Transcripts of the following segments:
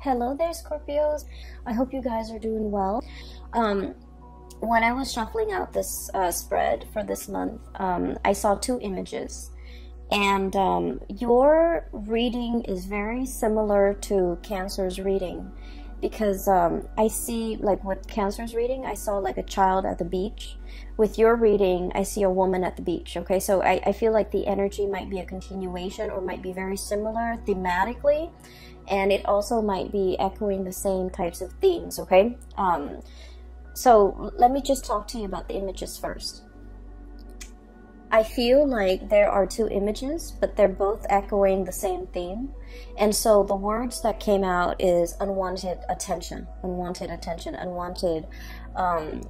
Hello there, Scorpios. I hope you guys are doing well. When I was shuffling out this spread for this month, I saw two images. And your reading is very similar to Cancer's reading. Because I see, like with Cancer's reading, I saw like a child at the beach. With your reading, I see a woman at the beach, okay? So I feel like the energy might be a continuation or might be very similar thematically. And it also might be echoing the same types of themes, okay? So let me just talk to you about the images first. I feel like there are two images, but they're both echoing the same theme. And so the words that came out is unwanted attention, unwanted,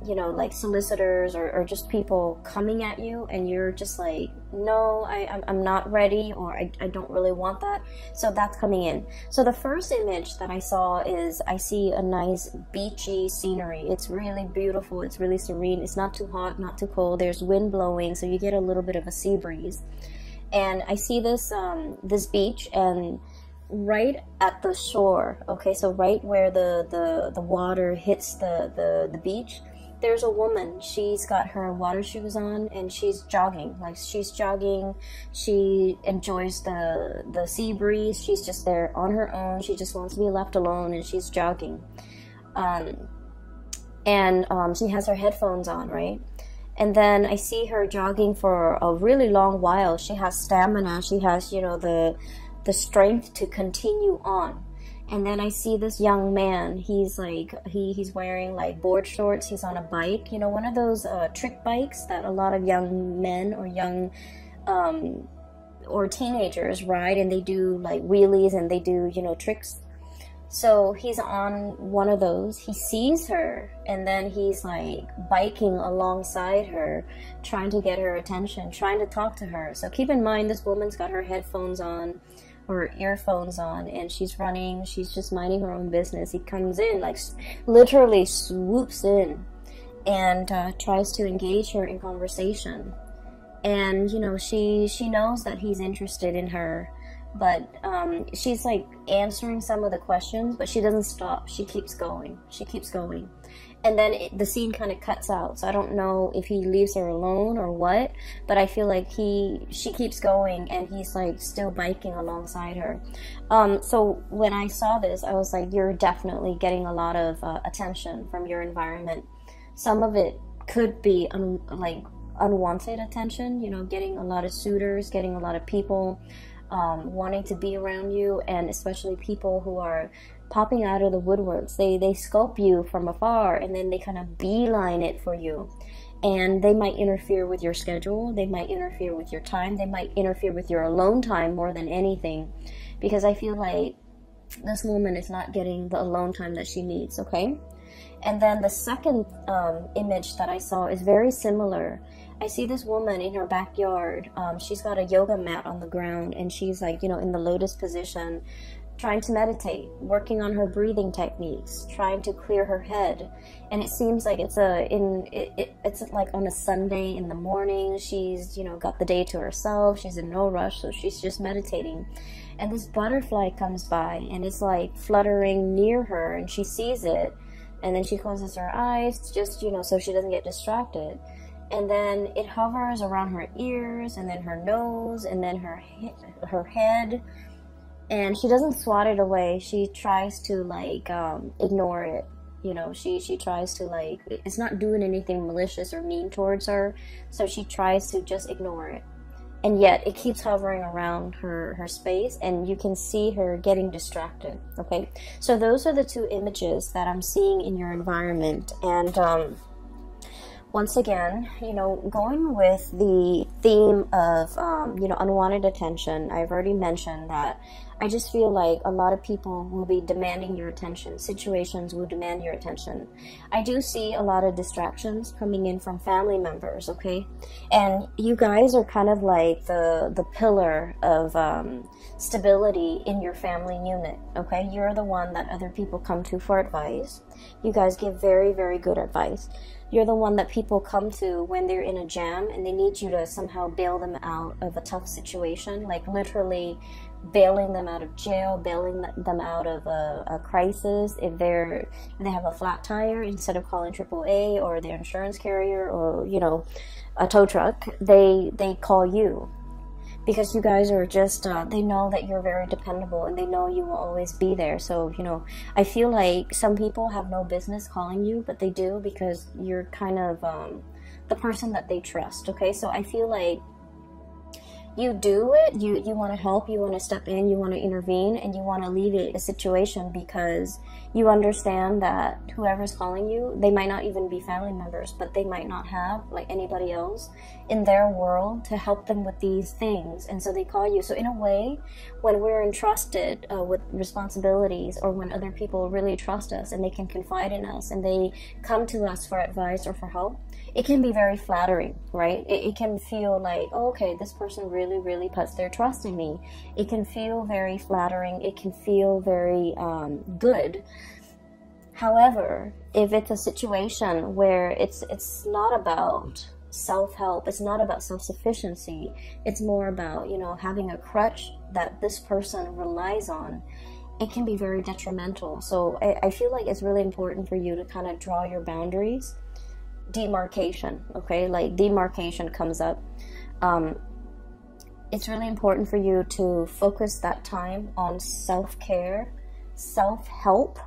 you know, like solicitors or just people coming at you and you're just like, no, I'm not ready, or I don't really want that. So that's coming in. So the first image that I saw is I see a nice beachy scenery. It's really beautiful. It's really serene. It's not too hot, not too cold. There's wind blowing, so you get a little bit of a sea breeze. And I see this this beach, and right at the shore, okay, so right where the water hits the beach, there's a woman. She's got her water shoes on and she's jogging. Like she's jogging, she enjoys the sea breeze. She's just there on her own. She just wants to be left alone, and she's jogging. She has her headphones on, right? And then I see her jogging for a really long while. She has stamina. She has, you know, the strength to continue on. And then I see this young man. He's like, he's wearing like board shorts. He's on a bike, you know, one of those trick bikes that a lot of young men or young or teenagers ride, and they do like wheelies and they do, you know, tricks. So he's on one of those. He sees her, and then he's like biking alongside her, trying to get her attention, trying to talk to her. So keep in mind, this woman's got her headphones on or earphones on, and she's running. She's just minding her own business. He comes in, like literally swoops in, and tries to engage her in conversation. And you know, she knows that he's interested in her. But she's like answering some of the questions, but she doesn't stop. She keeps going. She keeps going. And then the scene kind of cuts out. So I don't know if he leaves her alone or what, but I feel like she keeps going, and he's like still biking alongside her. So when I saw this, I was like, you're definitely getting a lot of attention from your environment. Some of it could be like unwanted attention, you know, getting a lot of suitors, getting a lot of people wanting to be around you, and especially people who are popping out of the woodworks. They scope you from afar, and then they kind of beeline it for you, and they might interfere with your schedule. They might interfere with your time. They might interfere with your alone time more than anything, because I feel like this woman is not getting the alone time that she needs, okay? And then the second image that I saw is very similar. I see this woman in her backyard. She's got a yoga mat on the ground, and she's like, you know, in the lotus position, trying to meditate, working on her breathing techniques, trying to clear her head. And it seems like it's like on a Sunday in the morning. She's, you know, got the day to herself. She's in no rush, so she's just meditating. And this butterfly comes by, and it's like fluttering near her, and she sees it, and then she closes her eyes, just, you know, so she doesn't get distracted. And then it hovers around her ears, and then her nose, and then her head. And she doesn't swat it away. She tries to like ignore it. You know, she tries to like, it's not doing anything malicious or mean towards her, so she tries to just ignore it. And yet it keeps hovering around her space, and you can see her getting distracted, okay? So those are the two images that I'm seeing in your environment. And once again, you know, going with the theme of, you know, unwanted attention, I've already mentioned that I just feel like a lot of people will be demanding your attention. Situations will demand your attention. I do see a lot of distractions coming in from family members, okay? And you guys are kind of like the pillar of stability in your family unit, okay? You're the one that other people come to for advice. You guys give very, very good advice. You're the one that people come to when they're in a jam and they need you to somehow bail them out of a tough situation. Like literally bailing them out of jail, bailing them out of a crisis. If they have a flat tire, instead of calling AAA or their insurance carrier or, you know, a tow truck, they call you. Because you guys are just, they know that you're very dependable and they know you will always be there. So, you know, I feel like some people have no business calling you, but they do because you're kind of the person that they trust, okay? So I feel like you do it, you want to help, you want to step in, you want to intervene, and you want to alleviate a situation because you understand that whoever's calling you, they might not even be family members, but they might not have like anybody else in their world to help them with these things, and so they call you. So in a way, when we're entrusted with responsibilities, or when other people really trust us and they can confide in us and they come to us for advice or for help, it can be very flattering, right? It can feel like, oh, okay, this person really puts their trust in me. It can feel very flattering. It can feel very good. However, if it's a situation where it's not about self-help, it's not about self-sufficiency, it's more about, you know, having a crutch that this person relies on, it can be very detrimental. So I feel like it's really important for you to kind of draw your boundaries. Demarcation, okay? Like demarcation comes up. It's really important for you to focus that time on self-care, self-help,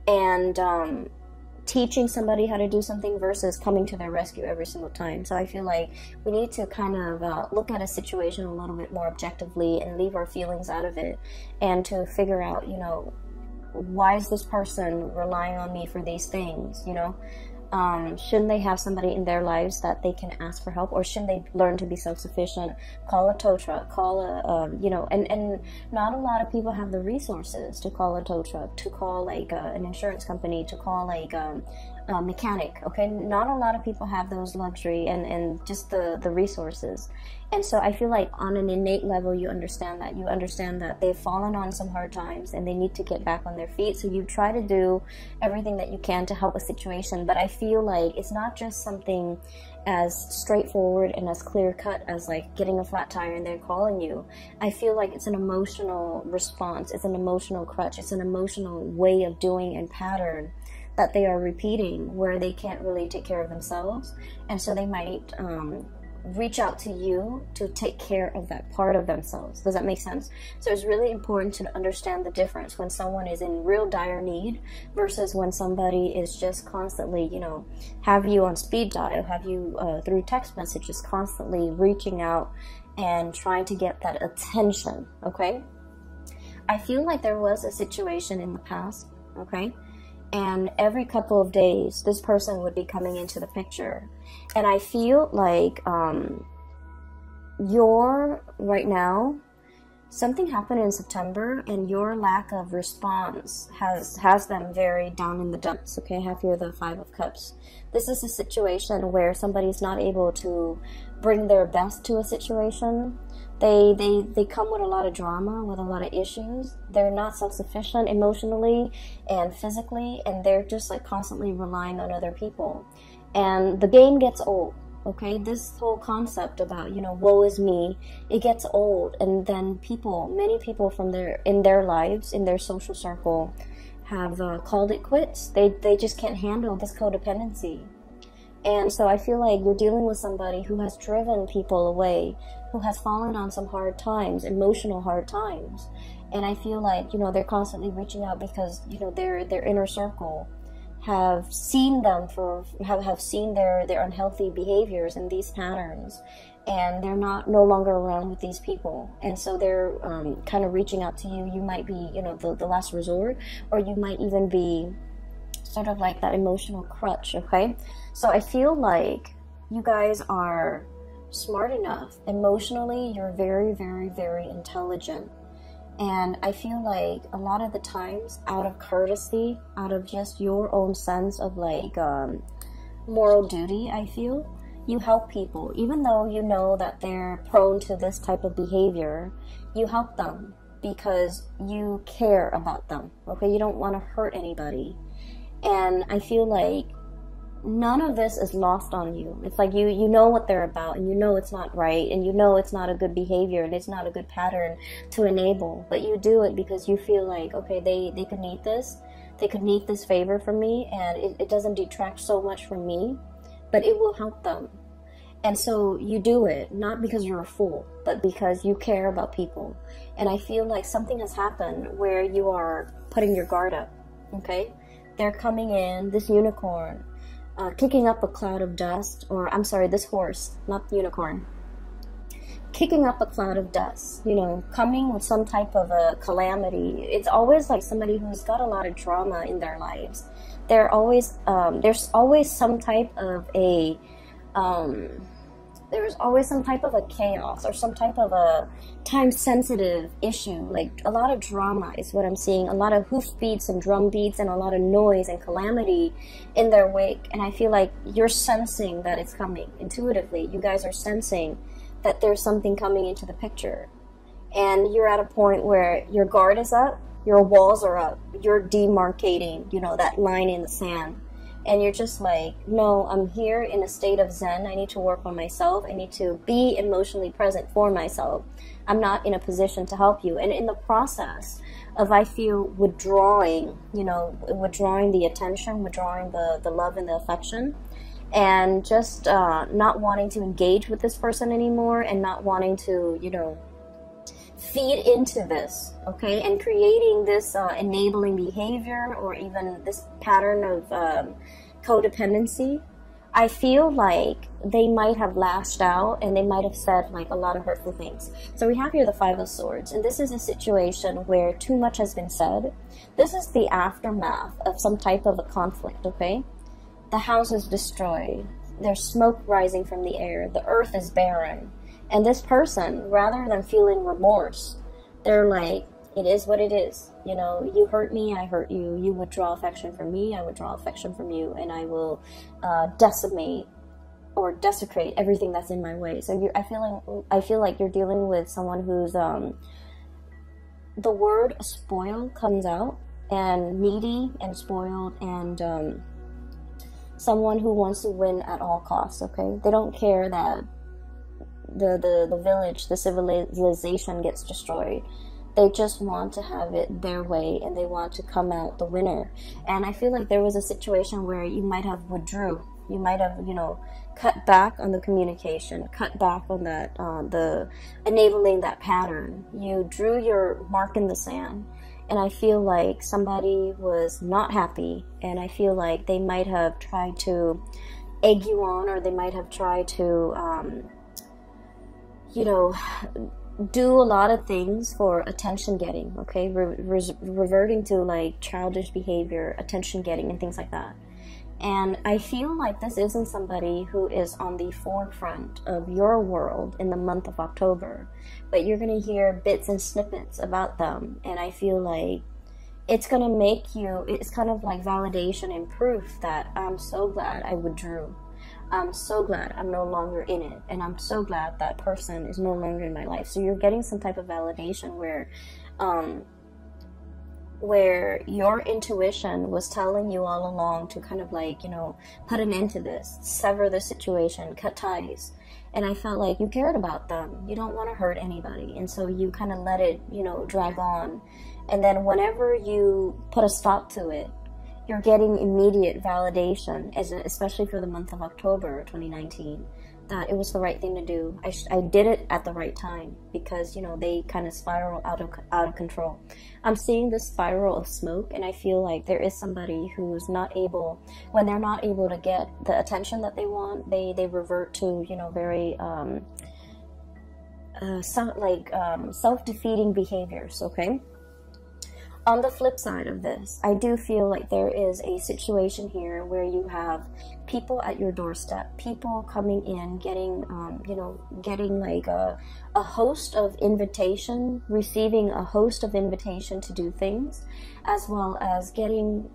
and teaching somebody how to do something versus coming to their rescue every single time. So I feel like we need to kind of look at a situation a little bit more objectively and leave our feelings out of it, and to figure out, you know, why is this person relying on me for these things, you know? Shouldn't they have somebody in their lives that they can ask for help, or shouldn't they learn to be self-sufficient? Call a tow truck, call a, you know, and not a lot of people have the resources to call a tow truck, to call like an insurance company, to call like a mechanic, okay? Not a lot of people have those luxury and just the resources. And so I feel like on an innate level, you understand that they've fallen on some hard times and they need to get back on their feet. So you try to do everything that you can to help a situation. But I feel like it's not just something as straightforward and as clear cut as like getting a flat tire and they're calling you. I feel like it's an emotional response. It's an emotional crutch. It's an emotional way of doing and pattern that they are repeating, where they can't really take care of themselves. And so they might reach out to you to take care of that part of themselves. Does that make sense? So it's really important to understand the difference when someone is in real dire need versus when somebody is just constantly, you know, have you on speed dial, have you through text messages, constantly reaching out and trying to get that attention, okay? I feel like there was a situation in the past, okay? And every couple of days, this person would be coming into the picture. And I feel like you're, right now, something happened in September, and your lack of response has them very down in the dumps, okay? I have here the 5 of Cups. This is a situation where somebody's not able to bring their best to a situation. They come with a lot of drama, with a lot of issues. They're not self-sufficient emotionally and physically, and they're just like constantly relying on other people. And the game gets old, okay? This whole concept about, you know, woe is me, it gets old. And then many people in their lives, in their social circle, have called it quits. They just can't handle this codependency. And so I feel like you're dealing with somebody who has driven people away, who has fallen on some hard times, emotional hard times. And I feel like, you know, they're constantly reaching out because, you know, their inner circle have seen them have seen their unhealthy behaviors and these patterns, and they're no longer around with these people. And so they're kind of reaching out to you. You might be, you know, the last resort, or you might even be sort of like that emotional crutch, okay? So I feel like you guys are smart enough. Emotionally, you're very, very, very intelligent. And I feel like a lot of the times, out of courtesy, out of just your own sense of like moral duty, I feel, you help people. Even though you know that they're prone to this type of behavior, you help them because you care about them, okay? You don't want to hurt anybody. And I feel like none of this is lost on you. It's like you know what they're about, and you know it's not right, and you know it's not a good behavior, and it's not a good pattern to enable, but you do it because you feel like, okay, they could need this. They could need this favor from me, and it doesn't detract so much from me, but it will help them. And so you do it, not because you're a fool, but because you care about people. And I feel like something has happened where you are putting your guard up, okay? They're coming in, this unicorn, kicking up a cloud of dust, or I'm sorry, this horse, not the unicorn, kicking up a cloud of dust, you know, coming with some type of a calamity. It's always like somebody who's got a lot of drama in their lives. There's always some type of a there's always some type of a chaos or some type of a time-sensitive issue. Like a lot of drama is what I'm seeing. A lot of hoof beats and drum beats and a lot of noise and calamity in their wake. And I feel like you're sensing that it's coming intuitively. You guys are sensing that there's something coming into the picture. And you're at a point where your guard is up, your walls are up, you're demarcating, you know, that line in the sand. And you're just like, no, I'm here in a state of zen. I need to work on myself. I need to be emotionally present for myself. I'm not in a position to help you. And in the process of, I feel, withdrawing, you know, withdrawing the attention, withdrawing the love and the affection, and just not wanting to engage with this person anymore, and not wanting to, you know, feed into this, okay, and creating this enabling behavior or even this pattern of codependency, I feel like they might have lashed out and they might have said like a lot of hurtful things. So we have here the Five of Swords, and this is a situation where too much has been said. This is the aftermath of some type of a conflict, okay? The house is destroyed. There's smoke rising from the air. The earth is barren. And this person, rather than feeling remorse, they're like, it is what it is. You know, you hurt me, I hurt you. You withdraw affection from me, I withdraw affection from you. And I will decimate or desecrate everything that's in my way. So I feel like you're dealing with someone who's, the word spoil comes out, and needy and spoiled, and someone who wants to win at all costs, okay? They don't care that the village, the civilization gets destroyed. They just want to have it their way, and they want to come out the winner. And I feel like there was a situation where you might have withdrew. You might have, you know, cut back on the communication, cut back on that, the enabling that pattern. You drew your mark in the sand. And I feel like somebody was not happy, and I feel like they might have tried to egg you on, or they might have tried to, you know, do a lot of things for attention getting, okay? Reverting to like childish behavior, attention getting, and things like that. And I feel like this isn't somebody who is on the forefront of your world in the month of October, but you're going to hear bits and snippets about them. And I feel like it's going to make you, it's kind of like validation and proof that I'm so glad I withdrew. I'm so glad I'm no longer in it, and I'm so glad that person is no longer in my life. So you're getting some type of validation where your intuition was telling you all along to kind of like, you know, put an end to this, sever the situation, cut ties. And I felt like you cared about them. You don't want to hurt anybody, and so you kind of let it, you know, drag on. And then whenever you put a stop to it, you're getting immediate validation, especially for the month of October 2019, that it was the right thing to do. I did it at the right time, because, you know, they kind of spiral out of control. I'm seeing this spiral of smoke, and I feel like there is somebody who's not able, when they're not able to get the attention that they want, they revert to, you know, very self-defeating behaviors, okay? On the flip side of this, I do feel like there is a situation here where you have people at your doorstep, people coming in, getting, you know, getting like a host of invitation, receiving a host of invitation to do things, as well as getting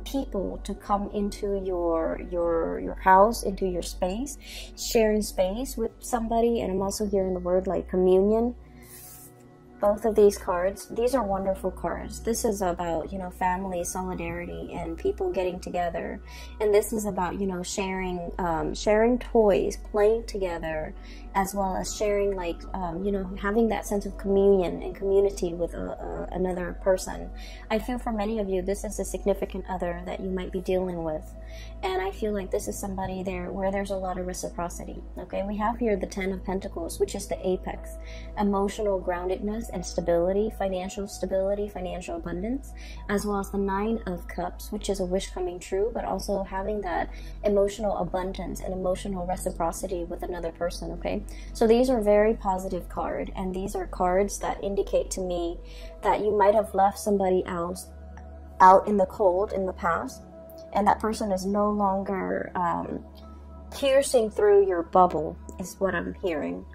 people to come into your house, into your space, sharing space with somebody. And I'm also hearing the word like communion. Both of these cards, these are wonderful cards. This is about, you know, family, solidarity, and people getting together. And this is about, you know, sharing toys, playing together, as well as sharing, like, you know, having that sense of communion and community with another person. I feel for many of you, this is a significant other that you might be dealing with. And I feel like this is somebody there where there's a lot of reciprocity. Okay, we have here the 10 of Pentacles, which is the apex, emotional groundedness and stability, financial abundance, as well as the 9 of Cups, which is a wish coming true, but also having that emotional abundance and emotional reciprocity with another person. Okay, so these are very positive cards, and these are cards that indicate to me that you might have left somebody else out in the cold in the past, and that person is no longer piercing through your bubble, is what I'm hearing.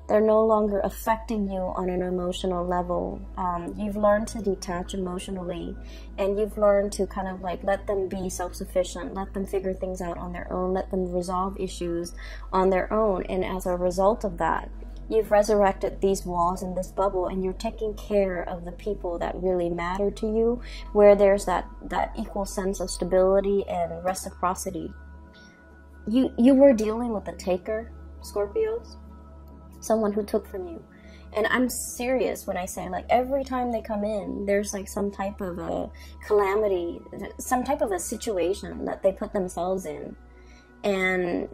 They're no longer affecting you on an emotional level. You've learned to detach emotionally, and you've learned to kind of like let them be self-sufficient, let them figure things out on their own, let them resolve issues on their own. And as a result of that, you've resurrected these walls in this bubble, and you're taking care of the people that really matter to you, where there's that equal sense of stability and reciprocity. You were dealing with a taker, Scorpios, someone who took from you. And I'm serious when I say, like, every time they come in, there's like some type of a calamity, some type of a situation that they put themselves in. And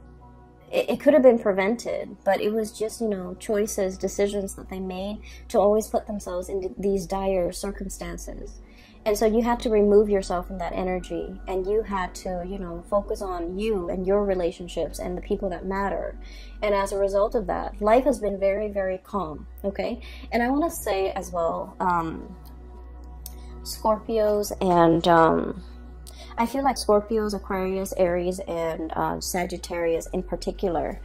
it could have been prevented, but it was just, you know, choices, decisions that they made to always put themselves into these dire circumstances. And so you had to remove yourself from that energy, and you had to, you know, focus on you and your relationships and the people that matter. And as a result of that, life has been very, very calm, okay? And I want to say as well, Scorpios and I feel like Scorpios, Aquarius, Aries, and Sagittarius in particular,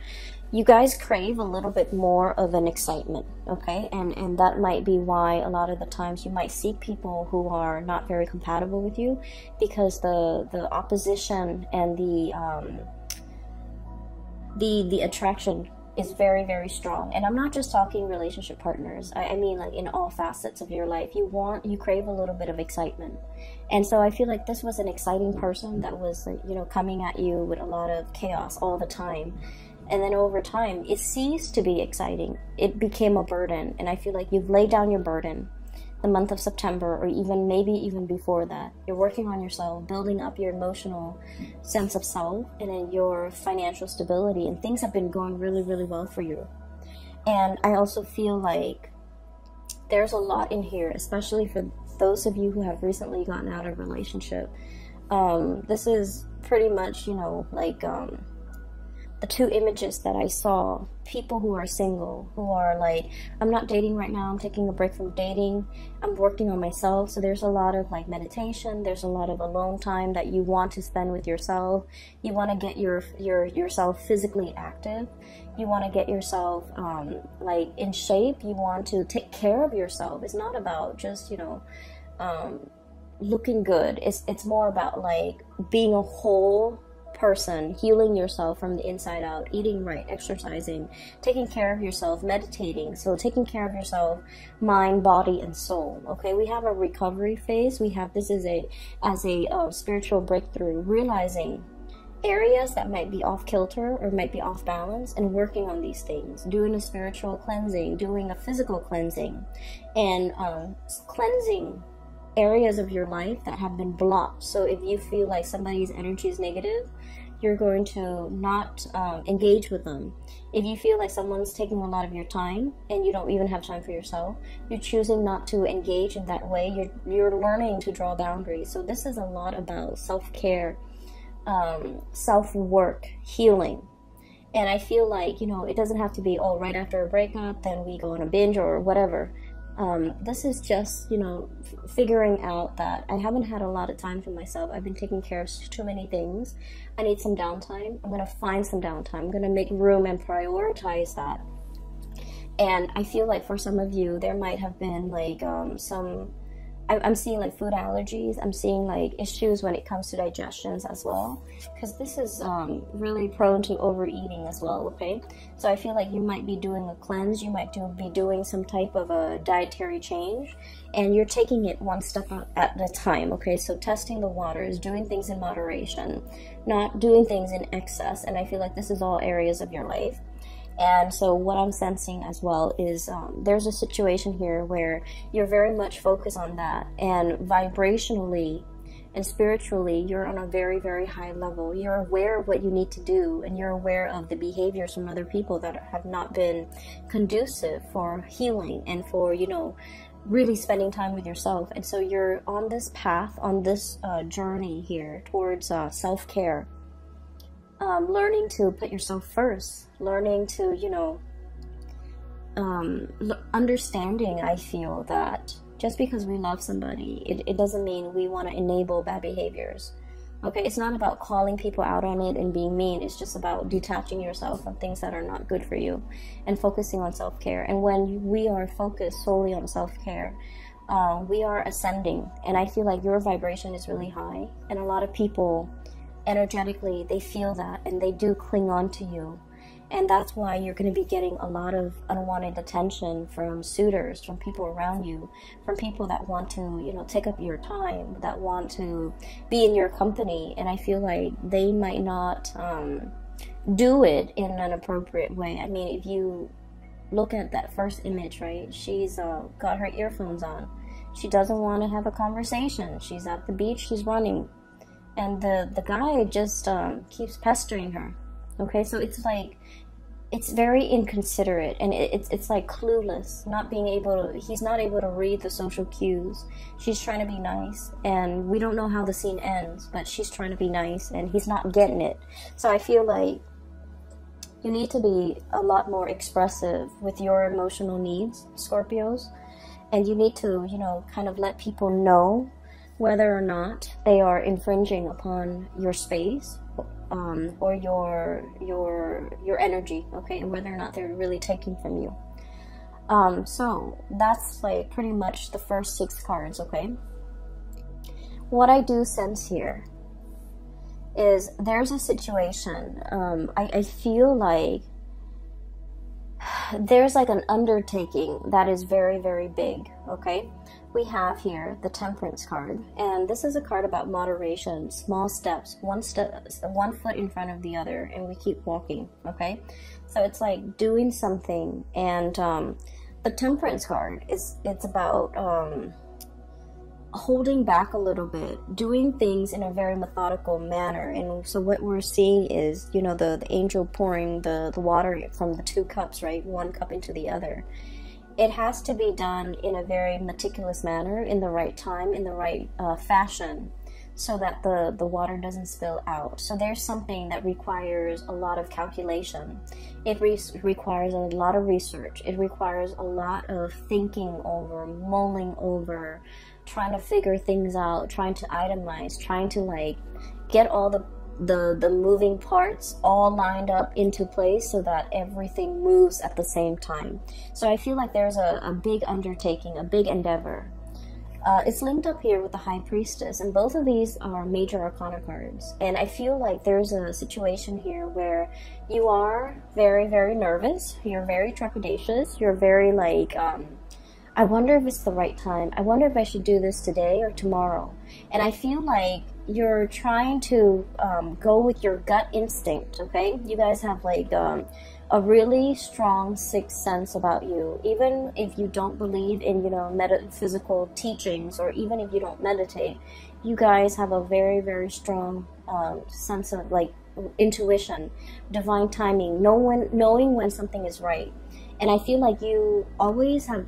you guys crave a little bit more of an excitement, okay? And that might be why a lot of the times you might seek people who are not very compatible with you, because the opposition and the attraction is very, very strong. And I'm not just talking relationship partners. I mean, like, in all facets of your life, you crave a little bit of excitement. And so I feel like this was an exciting person that was, you know, coming at you with a lot of chaos all the time. And then over time, it ceased to be exciting. It became a burden. And I feel like you've laid down your burden the month of September, or even maybe even before that. You're working on yourself, building up your emotional sense of self and then your financial stability. And things have been going really, really well for you. And I also feel like there's a lot in here, especially for those of you who have recently gotten out of a relationship. This is pretty much, you know, like the two images that I saw. People who are single, who are like, I'm not dating right now, I'm taking a break from dating, I'm working on myself. So there's a lot of like meditation, there's a lot of alone time that you want to spend with yourself. You want to get yourself physically active. You want to get yourself like in shape. You want to take care of yourself. It's not about just, you know, looking good. It's more about like being a whole person, healing yourself from the inside out, eating right, exercising, taking care of yourself, meditating. So taking care of yourself, mind, body, and soul. Okay, we have a recovery phase. We have this as a spiritual breakthrough, realizing areas that might be off kilter or might be off balance, and working on these things, doing a spiritual cleansing, doing a physical cleansing, and cleansing areas of your life that have been blocked. So if you feel like somebody's energy is negative, you're going to not engage with them. If you feel like someone's taking a lot of your time and you don't even have time for yourself, you're choosing not to engage in that way. You're learning to draw boundaries. So this is a lot about self-care, self-work, healing. And I feel like, you know, it doesn't have to be, oh, right after a breakup, then we go on a binge or whatever. This is just, you know, figuring out that I haven't had a lot of time for myself. I've been taking care of too many things. I need some downtime. I'm going to find some downtime. I'm going to make room and prioritize that. And I feel like for some of you, there might have been like some I'm seeing like food allergies. I'm seeing like issues when it comes to digestions as well, because this is really prone to overeating as well. Okay, so I feel like you might be doing a cleanse. You might be doing some type of a dietary change, and you're taking it one step at a time. Okay, so testing the waters, doing things in moderation, not doing things in excess. And I feel like this is all areas of your life. And so what I'm sensing as well is there's a situation here where you're very much focused on that, and vibrationally and spiritually you're on a very, very high level. You're aware of what you need to do, and you're aware of the behaviors from other people that have not been conducive for healing and for, you know, really spending time with yourself. And so you're on this path, on this journey here towards self-care. Learning to put yourself first, learning to, you know, understanding, I feel that just because we love somebody, it doesn't mean we want to enable bad behaviors. Okay, it's not about calling people out on it and being mean. It's just about detaching yourself from things that are not good for you and focusing on self-care. And when we are focused solely on self-care, we are ascending. And I feel like your vibration is really high, and a lot of people energetically, they feel that, and they do cling on to you. And that's why you're going to be getting a lot of unwanted attention from suitors, from people around you, from people that want to, you know, take up your time, that want to be in your company. And I feel like they might not do it in an appropriate way. I mean, if you look at that first image, right, she's got her earphones on. She doesn't want to have a conversation. She's at the beach, she's running. And the guy just keeps pestering her. Okay, so it's like, it's very inconsiderate, and it's like clueless, not being able to, he's not able to read the social cues. She's trying to be nice, and we don't know how the scene ends, but she's trying to be nice, and he's not getting it. So I feel like you need to be a lot more expressive with your emotional needs, Scorpios, and you need to, you know, kind of let people know whether or not they are infringing upon your space, or your energy, okay, and whether or not they're really taking from you. So that's like pretty much the first 6 cards, okay? What I do sense here is there's a situation, I feel like there's like an undertaking that is very, very big, okay? We have here the Temperance card, and this is a card about moderation, small steps, one foot in front of the other, and we keep walking, okay? So it's like doing something, and the Temperance card it's about holding back a little bit, doing things in a very methodical manner. And so what we're seeing is, you know, the angel pouring the water from the 2 cups, right? One cup into the other. It has to be done in a very meticulous manner, in the right time, in the right fashion, so that the water doesn't spill out. So there's something that requires a lot of calculation. It requires a lot of research. It requires a lot of thinking over, mulling over, trying to figure things out, trying to itemize, trying to like get all the moving parts all lined up into place so that everything moves at the same time. So I feel like there's a big undertaking, a big endeavor. It's linked up here with the High Priestess, and both of these are major arcana cards. And I feel like there's a situation here where you are very, very nervous, you're very trepidatious, you're very like, I wonder if it's the right time. I wonder if I should do this today or tomorrow. And I feel like you're trying to go with your gut instinct, okay? You guys have like a really strong sixth sense about you. Even if you don't believe in, you know, metaphysical teachings, or even if you don't meditate, you guys have a very, very strong sense of like intuition, divine timing, knowing when something is right. And I feel like you always have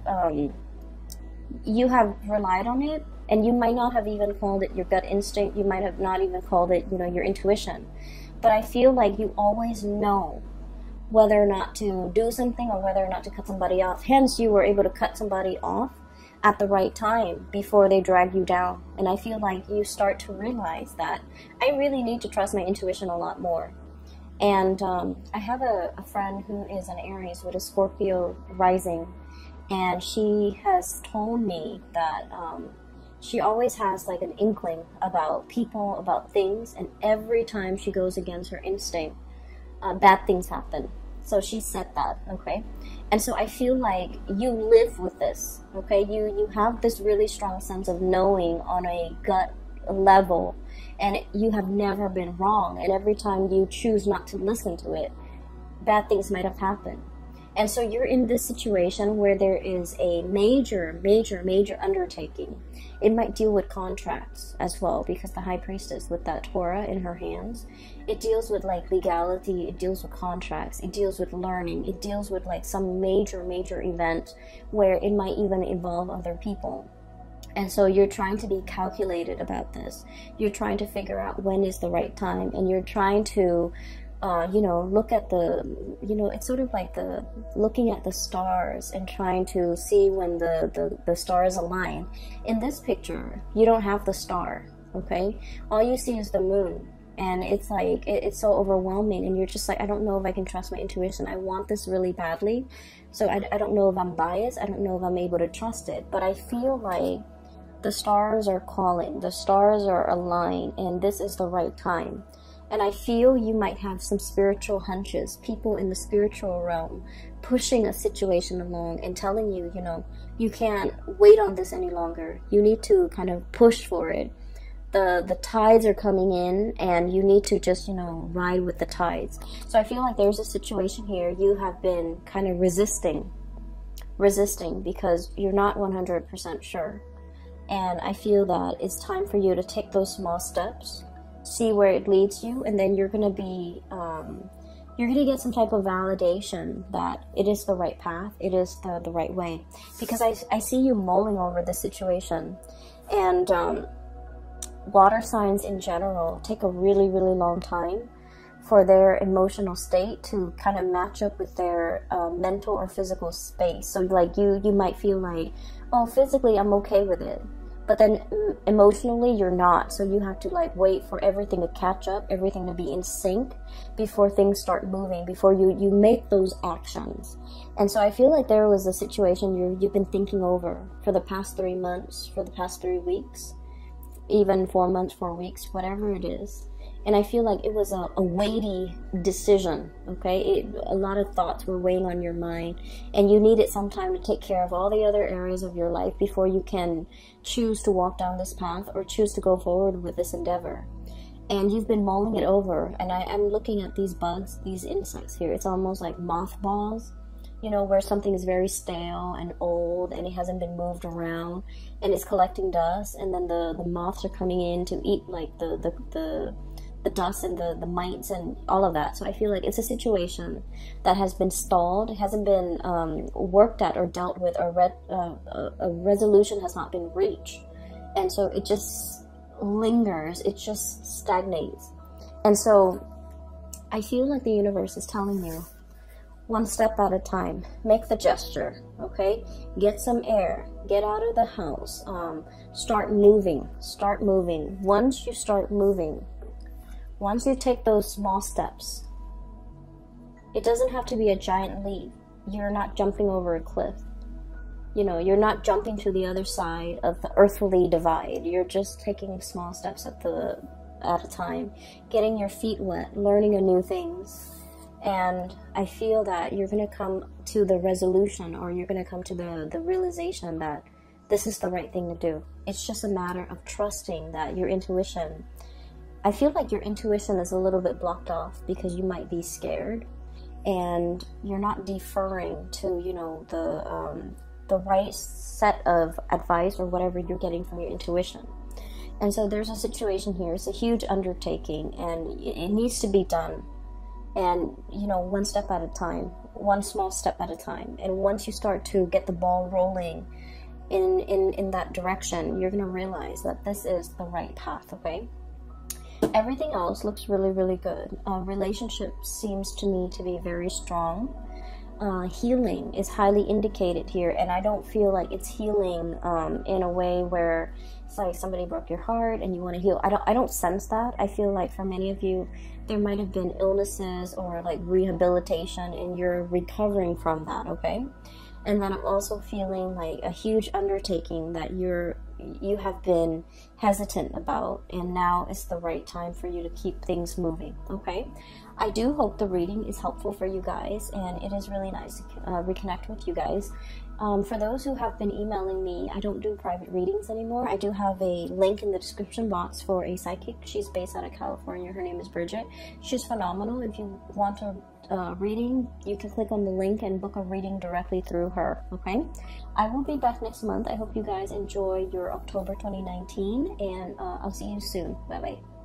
relied on it, and you might not have even called it your gut instinct. You might have not even called it, you know, your intuition. But I feel like you always know whether or not to do something or whether or not to cut somebody off. Hence, you were able to cut somebody off at the right time before they drag you down. And I feel like you start to realize that I really need to trust my intuition a lot more. And I have a friend who is an Aries with a Scorpio rising, and she has told me that She always has like an inkling about people, about things, and every time she goes against her instinct, bad things happen. So she said that, okay? And so I feel like you live with this, okay? You have this really strong sense of knowing on a gut level, and you have never been wrong. And every time you choose not to listen to it, bad things might have happened. And so you're in this situation where there is a major undertaking. It might deal with contracts as well, because the High Priestess with that Torah in her hands, it deals with like legality, it deals with contracts, it deals with learning, it deals with like some major event where it might even involve other people. And so you're trying to be calculated about this. You're trying to figure out when is the right time, and you're trying to look at the, it's sort of like the looking at the stars and trying to see when the stars align. In this picture, you don't have the star, okay? All you see is the moon, and it's like, it's so overwhelming, and you're just like, I don't know if I can trust my intuition. I want this really badly, so I don't know if I'm biased. I don't know if I'm able to trust it, but I feel like the stars are calling, the stars are aligned, and this is the right time. And I feel you might have some spiritual hunches, people in the spiritual realm pushing a situation along and telling you, you can't wait on this any longer. You need to kind of push for it. The tides are coming in, and you need to just, ride with the tides. So I feel like there's a situation here you have been kind of resisting because you're not 100% sure. And I feel that it's time for you to take those small steps, see where it leads you, and then you're gonna be you're gonna get some type of validation that it is the right path, it is the right way. Because I see you mulling over the situation, and water signs in general take a really long time for their emotional state to kind of match up with their mental or physical space. So like you might feel like, oh, physically I'm okay with it, but then emotionally you're not. So you have to like wait for everything to catch up, everything to be in sync before things start moving, before you make those actions. And so I feel like there was a situation you've been thinking over for the past 3 months, for the past 3 weeks, even 4 months, 4 weeks, whatever it is. And I feel like it was a weighty decision, okay? A lot of thoughts were weighing on your mind, and you needed some time to take care of all the other areas of your life before you can choose to walk down this path or choose to go forward with this endeavor. And you've been mulling it over, and I'm looking at these bugs, these insects here. It's almost like mothballs, where something is very stale and old and it hasn't been moved around, and it's collecting dust, and then the moths are coming in to eat like the dust and the mites and all of that. So I feel like it's a situation that has been stalled. It hasn't been worked at or dealt with, or a resolution has not been reached. And so it just lingers, it just stagnates. And so I feel like the universe is telling you, one step at a time, make the gesture, okay? Get some air, get out of the house, start moving. Once you start moving, once you take those small steps, it doesn't have to be a giant leap. You're not jumping over a cliff. You're not jumping to the other side of the earthly divide. You're just taking small steps at a time, getting your feet wet, learning new things. And I feel that you're going to come to the resolution, or you're going to come to the realization that this is the right thing to do. It's just a matter of trusting that your intuition, I feel like your intuition is a little bit blocked off because you might be scared, and you're not deferring to, the right set of advice or whatever you're getting from your intuition. And so there's a situation here. It's a huge undertaking, and it needs to be done. And, one step at a time, one small step at a time. And once you start to get the ball rolling in that direction, you're going to realize that this is the right path, okay? Everything else looks really good. Relationship seems to me to be very strong. Healing is highly indicated here, and I don't feel like it's healing in a way where it's like somebody broke your heart and you want to heal. I don't sense that. I feel like for many of you, there might have been illnesses or like rehabilitation, and you're recovering from that, okay? And then I'm also feeling like a huge undertaking that you're you have been hesitant about, and now is the right time for you to keep things moving. Okay, I do hope the reading is helpful for you guys, and it is really nice to reconnect with you guys. For those who have been emailing me, I don't do private readings anymore. I do have a link in the description box for a psychic. She's based out of California. Her name is Bridget. She's phenomenal. If you want a reading, you can click on the link and book a reading directly through her. Okay, I will be back next month. I hope you guys enjoy your October 2019, and I'll see you soon. Bye bye.